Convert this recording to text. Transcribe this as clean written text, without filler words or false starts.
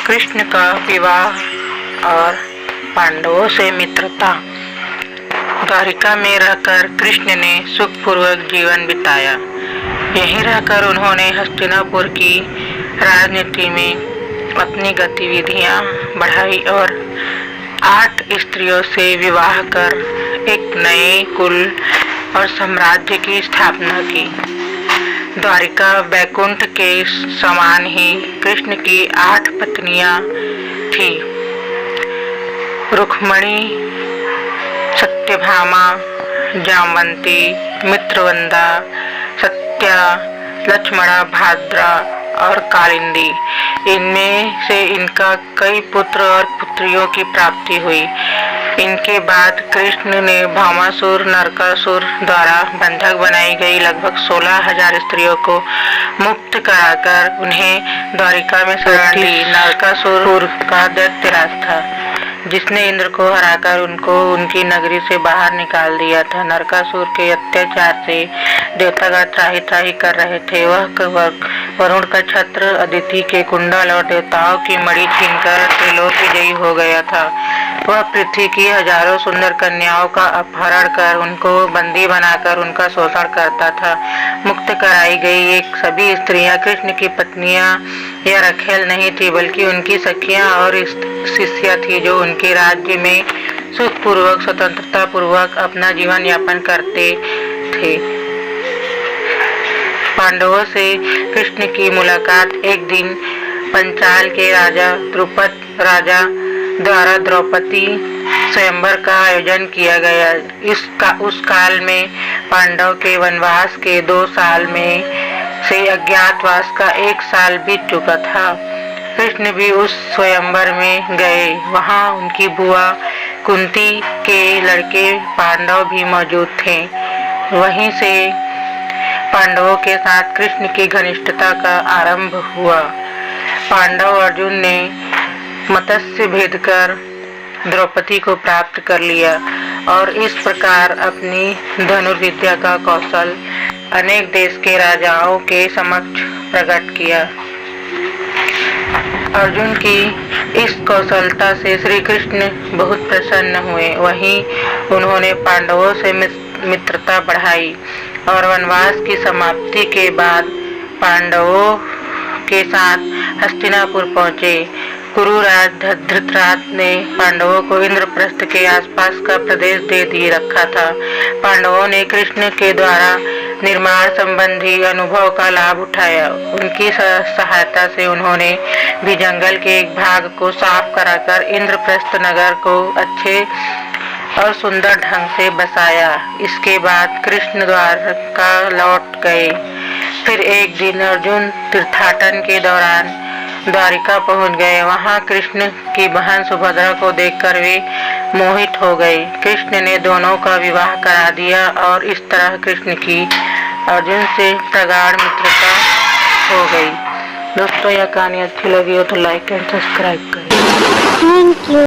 कृष्ण का विवाह और पांडवों से मित्रता। द्वारिका में रहकर कृष्ण ने सुखपूर्वक जीवन बिताया। यहीं रहकर उन्होंने हस्तिनापुर की राजनीति में अपनी गतिविधियां बढ़ाई और 8 स्त्रियों से विवाह कर एक नए कुल और साम्राज्य की स्थापना की। द्वारिका वैकुंठ के समान ही कृष्ण की 8 पत्नियां थी। रुक्मणी, सत्यभामा, जामवंती, मित्रवंदा, सत्या, लक्ष्मणा, भाद्रा और कालिंदी। इनमें से इनका कई पुत्र और पुत्रियों की प्राप्ति हुई। इनके बाद कृष्ण ने भामासुर, नरकासुर द्वारा बंधक बनाई गई लगभग 16,000 स्त्रियों को मुक्त कराकर उन्हें द्वारिका में शरण दी। नरकासुर का दैत्यराज था जिसने इंद्र को हराकर उनको उनकी नगरी से बाहर निकाल दिया था। नरकासुर के अत्याचार से देवतागण त्राहि त्राहि कर रहे थे। वह वरुण का छत्र, अदिति के कुंडल और देवताओं की मणि छीनकर त्रिलोक विजयी हो गया था। वह पृथ्वी की हजारों सुंदर कन्याओं का अपहरण कर उनको बंदी बनाकर उनका शोषण करता था। मुक्त कराई गई एक सभी स्त्रियां कृष्ण की पत्नियां या रखेल नहीं थी, बल्कि उनकी सखियां और शिष्या थी जो उनके राज्य में सुखपूर्वक स्वतंत्रता पूर्वक अपना जीवन यापन करते थे। पांडवों से कृष्ण की मुलाकात एक दिन पंचाल के राजा द्रुपद राजा द्वारा द्रौपदी स्वयंवर का आयोजन किया गया। उस काल में पांडव के वनवास के 2 साल में से अज्ञातवास का 1 साल बीत चुका था। कृष्ण भी उस स्वयंवर में गए। वहां उनकी बुआ कुंती के लड़के पांडव भी मौजूद थे। वहीं से पांडवों के साथ कृष्ण की घनिष्ठता का आरंभ हुआ। पांडव अर्जुन ने मत्स्य भेद कर द्रौपदी को प्राप्त कर लिया और इस प्रकार अपनी धनुर्विद्या का कौशल अनेक देश के राजाओं के समक्ष प्रकट किया। अर्जुन की इस कौशलता से श्री कृष्ण बहुत प्रसन्न हुए। वहीं उन्होंने पांडवों से मित्रता बढ़ाई और वनवास की समाप्ति के बाद पांडवों के साथ हस्तिनापुर पहुंचे। कुरुराज धृतराष्ट्र ने पांडवों को इंद्रप्रस्थ के आसपास का प्रदेश दे रखा था। पांडवों ने कृष्ण के द्वारा निर्माण संबंधी अनुभव का लाभ उठाया। उनकी सहायता से उन्होंने भी जंगल के एक भाग को साफ कराकर इंद्रप्रस्थ नगर को अच्छे और सुंदर ढंग से बसाया। इसके बाद कृष्ण द्वारका लौट गए। फिर एक दिन अर्जुन तीर्थाटन के दौरान द्वारिका पहुंच गए। वहां कृष्ण की बहन सुभद्रा को देखकर वे मोहित हो गए। कृष्ण ने दोनों का विवाह करा दिया और इस तरह कृष्ण की अर्जुन से प्रगाढ़ मित्रता हो गई। दोस्तों, यह कहानी अच्छी लगी हो तो लाइक एंड सब्सक्राइब करें।